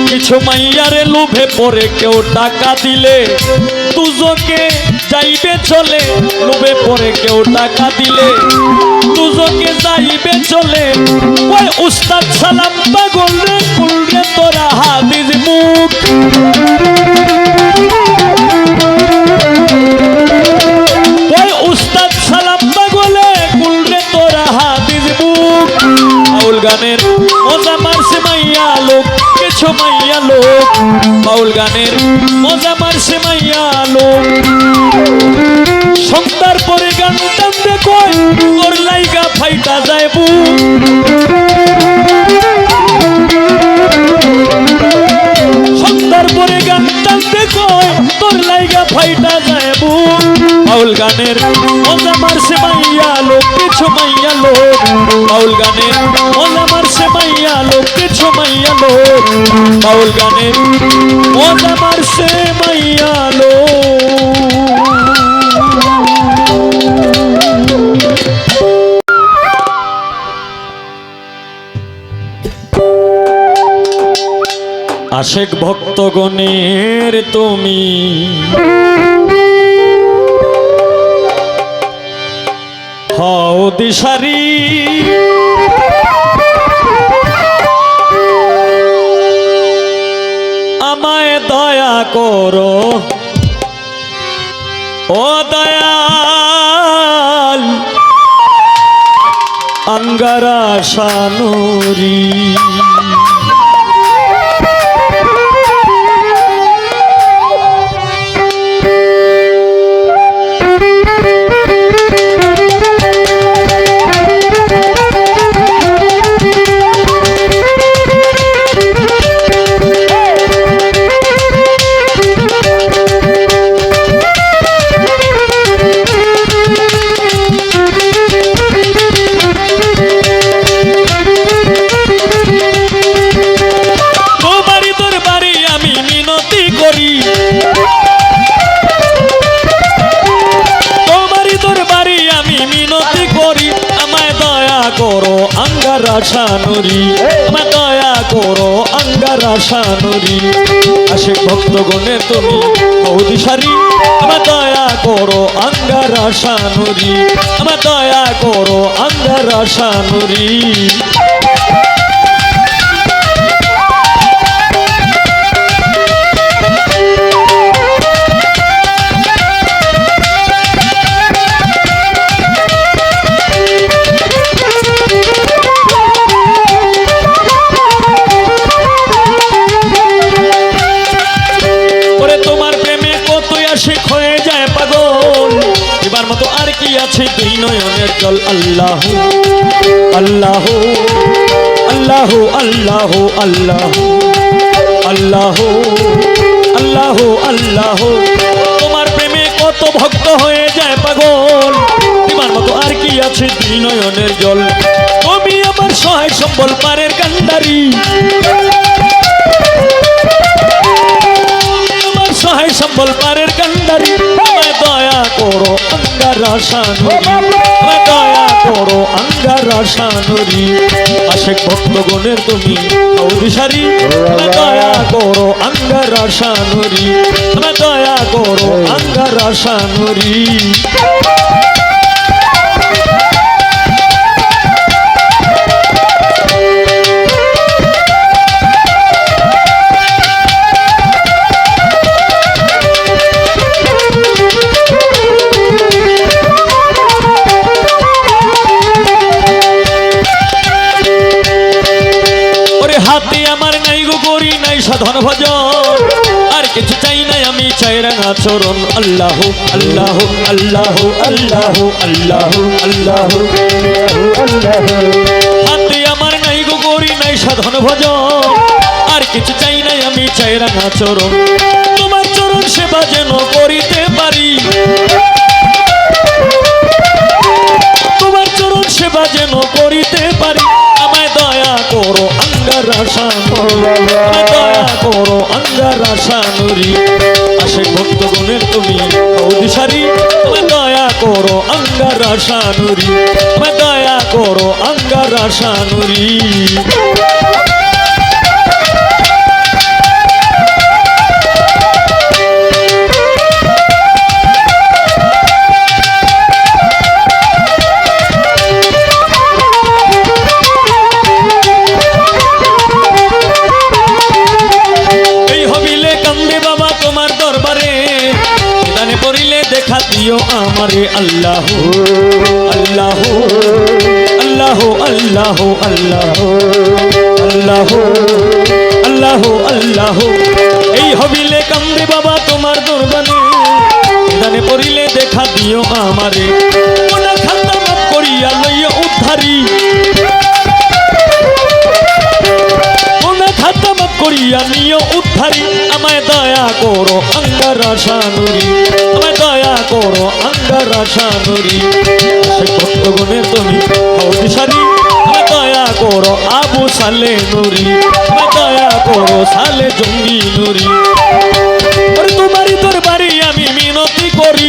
কিছু মাইয়ারে লোভে পড়ে কেউ টাকা দিলে দুজকে যাইবে চলে, লোভে পড়ে কেউ টাকা দিলে দুজকে যাইবে চলে। ওই উস্তাদ সালাম পাগল রে, কুলরে তোরা হাদিস মুখ। ওই উস্তাদ সালাম পাগলে, কুলরে তোরা হাদিস মুখ। বাউল গানের মজা মারছে মাইয়া লোক, কিছু মাইয়া লোক, বাউল গানের মজা মারছে মাইয়া লোক। সন্ধ্যার পরে গান টানতে কয়, তোর লাইগা ফাইটা যায় বুক। সন্ধ্যার পরে গান টানতে কয়, তোর লাইগা ফাইটা যায় বুক। বাউল গানের মজা মারছে মাইয়া লোক, কিছু মাইয়া লোক, বাউল গানের মজা মারছে মাইয়া লোক, কিছু মাইয়া লোক, বাউল গানের মজা মারছে মাইয়া লোক। আশেক ভক্তগণের তুমি হও দিশারি, আমায় দয়া করো ও দয়া আঙ্গারা শানুরি। করো আঙ্গারা শানুরি, আমায় দয়া করো আঙ্গারা শানুরি। আশিক ভক্তগণের তুমি বৌদিশারি, আমায় দয়া করো আঙ্গারা শানুরি, আমায় দয়া করো আঙ্গারা শানুরি। এবার মতো আর কি আছে দুই নয়নের জল। আল্লাহ আল্লাহ আল্লাহ আল্লাহ আল্লাহ আল্লাহ আল্লাহ আল্লাহ। তোমার প্রেমে কত ভক্ত হয়ে যায় পাগল। এবার মতো আর কি আছে দুই নয়নের জল। তুমি আমার সহায় সম্বল পারের কান্ডারি, সহায় সম্বল পারের কান্ডারি। আমায় দয়া করো আঙ্গারা শানুরি, আমায় দয়া করো আঙ্গারা শানুরি। আশিক ভক্তগণের তুমি বৌদিশারি, আমায় দয়া করো আঙ্গারা শানুরি, আমায় দয়া করো আঙ্গারা শানুরি। হাতে আমার নাই গো করি নাই সাধন ভজন, আর কিছু চাই নাই আমি চাই রাঙা চরণ। আল্লাহ আল্লাহ আল্লাহ আল্লাহ আল্লাহ আল্লাহ। হাতে আমার নাই গো করি নাই সাধন ভজন, আর কিছু চাই নাই আমি চাই রাঙা চরণ। তোমার চরণ সেবা যেন করিতে পারি, তোমার চরণ সেবা যেন করিতে পারি। আমায় দয়া করো আঙ্গারা শানুরি, আমায় দয়া করো আঙ্গারা শানুরি। আশিক ভক্তগণের তুমি বৌদিশারি, আমায় দয়া করো আঙ্গারা শানুরি, আমায় দয়া করো আঙ্গারা শানুরি। দেখা দিও আমারে আল্লাহ আল্লাহ আল্লাহ আল্লাহ আল্লাহ আল্লাহ আল্লাহ আল্লাহ। এই হবিলে কান্দে বাবা তোমার দরবারে, দানে পড়িলে দেখা দিও আমারে। কোন খাতা মাফ করিয়া লইয়া উদ্ধারি, কোন খাতা মাফ করিয়া নিও উদ্ধারি। আমায় দয়া করো আঙ্গারা শানুরি, আমায় দয়া করো আঙ্গারা শানুরি। আশিক ভক্তগণের তুমি বৌদিশারি, আমায় দয়া করো আবু সালে নুরি, আমায় দয়া করো সালে জঙ্গি নুরি। তোমারই দরবারে আমি মিনতি করি,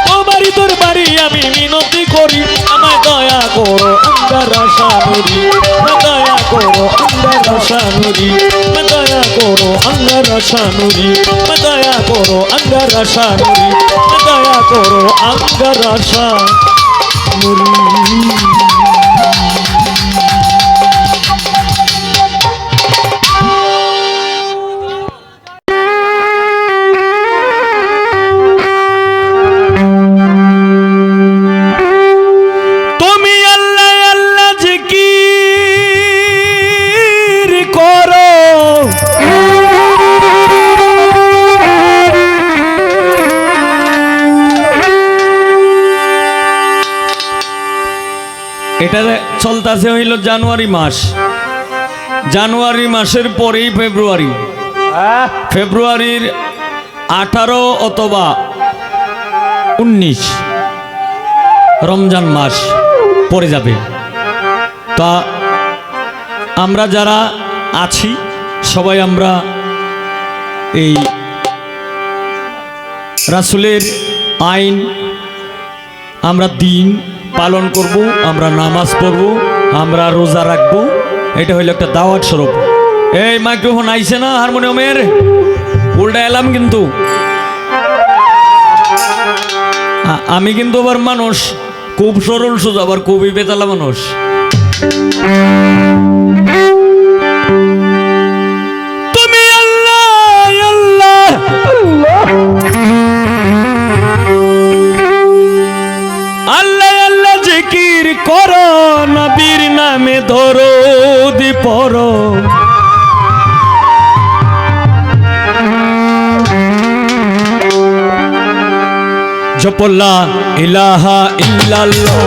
তোমারই দরবারে আমি মিনতি করি। আমায় দয়া করো আঙ্গারা শানুরি, আমায় দয়া করো আঙ্গারা শানুরি, আমায় দয়া করো আঙ্গারা শানুরি, আমায় দয়া করো আঙ্গারা শানুরি, আমায় দয়া করো আঙ্গারা শানুরি। এটা চলতেছে হইল জানুয়ারি মাস, জানুয়ারি মাসের পরেই ফেব্রুয়ারি, ফেব্রুয়ারির 18 অথবা 19 রমজান মাস পড়ে যাবে। তা আমরা যারা আছি সবাই আমরা এই রাসূলের আইন, আমরা দিন পালন করব, আমরা নামাজ পড়ব, আমরা রোজা রাখব। এটা হইল একটা দাওয়াত স্বরূপ। এই মাইক্রোফোন আইছে না হারমোনিয়ামের, উল্টা এলাম কিন্তু আমি কিন্তু আবার মানুষ খুব সরল সোজা, আবার খুবই বেতালা মানুষ। তুমি আল্লাহ আল্লাহ আল্লাহ আল্লাহ জিকির করো, নবীর নামে দরুদ পড়ো। জপো লা ইলাহা ইল্লাল্লাহ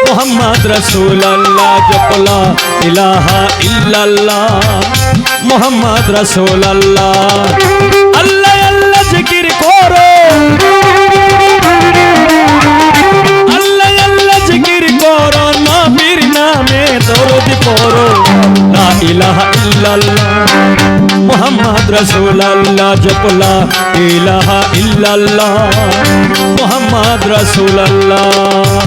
মুহাম্মদ রাসূলুল্লাহ, জপো লা ইলাহা ইল্লাল্লাহ মুহাম্মদ রাসূলুল্লাহ। আল্লাহ আল্লাহ জিকির করো, আল্লাহ আল্লাহ জিকির করো, নবীর নামে দরুদ পড়ো। লা ইলাহা ইল্লাল্লাহ মুহাম্মদ রাসূলুল্লাহ, জপো লা ইলাহা ইল্লাল্লাহ মুহাম্মদ রাসূলুল্লাহ।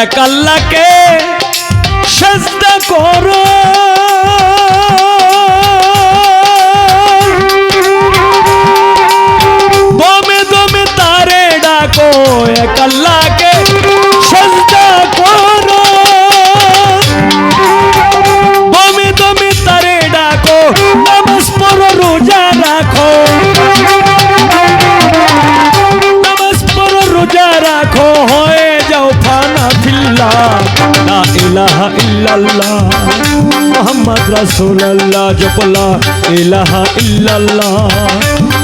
এক আল্লাহকে সিজদা করো, দমে দমে তারে ডাকো। এক আল্লাহকে সিজদা করো, দমে দমে তারে ডাকো। নামাজ পড়ো, রোজা রাখো, নামাজ পড়ো, রোজা রাখো, হয়ে যাও ফানা ফিল্লাহ। লা ইলাহা ইল্লাল্লাহ মুহাম্মদ রাসূলুল্লাহ, জপো লা ইলাহা ইল্লাল্লাহ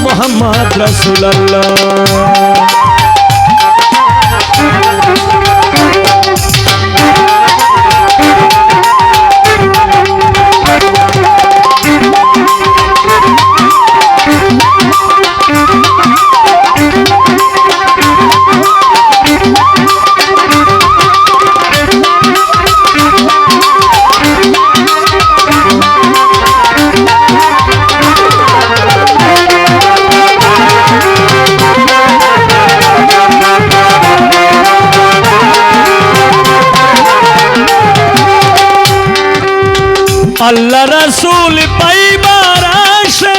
মুহাম্মদ রাসূলুল্লাহ। আল্লাহ রাসূল পাইবার আসে,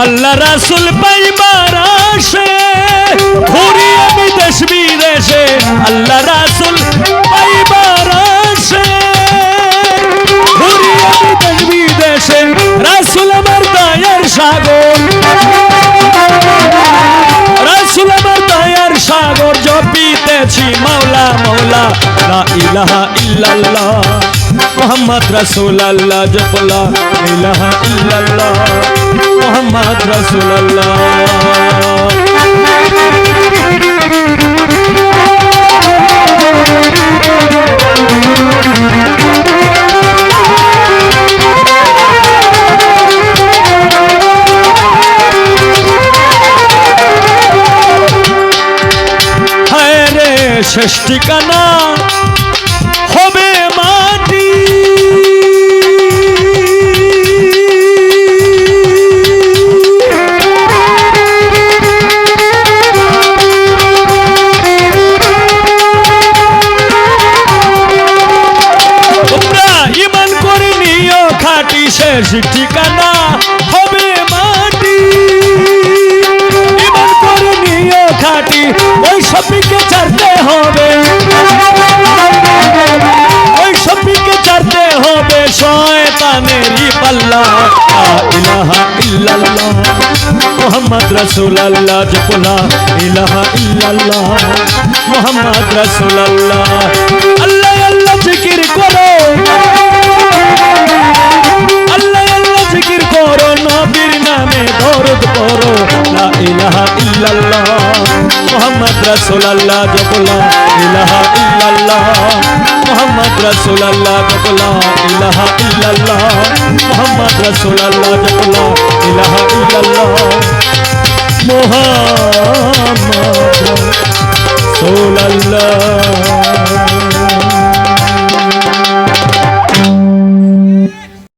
আল্লাহ রাসূল পাইবার আসে, ঘুরি আমি দেশ বিদেশে। আল্লাহ রাসূল পাইবার আসে, ঘুরি আমি দেশ বিদেশে। রাসূল আমার দয়ার সাগর, রাসূল আমার দয়ার সাগর, জপিতেছি মাওলা মাওলা। লা ইলাহা ইল্লাল্লাহ মুহাম্মদ রাসূলুল্লাহ, জপো লা ইলাহা ইল্লাল্লাহ মুহাম্মদ রাসূলুল্লাহ। শেষ ঠিকানা হবে মাটি। তোমরা ঈমান করে নিও খাঁটি, শেষ ঠিকানা হবে মাটি। ঈমান করে নিও খাঁটি, ওই সবকে ছাড়তে হবে, ওই সবকে ছাড়তে হবে শয়তানেরই পাল্লা। লা ইলাহা ইল্লাল্লাহ মুহাম্মদ রাসূলুল্লাহ, জপো লা ইলাহা ইল্লাল্লাহ মুহাম্মদ রাসূলুল্লাহ। আল্লাহ আল্লাহ জিকির করো, আল্লাহ আল্লাহ জিকির করো, নবীর নামে দরুদ পড়ো। লা ইলাহা ইল্লাল্লাহ মুহাম্মদ রাসূলুল্লাহ, জপো লা ইলাহা ইল্লাল্লাহ মুহাম্মদ রাসূলুল্লাহ, জপো লা ইলাহা ইল্লাল্লাহ মুহাম্মদ রাসূলুল্লাহ, জপো লা ইলাহা ইল্লাল্লাহ মুহাম্মদ রাসূলুল্লাহ।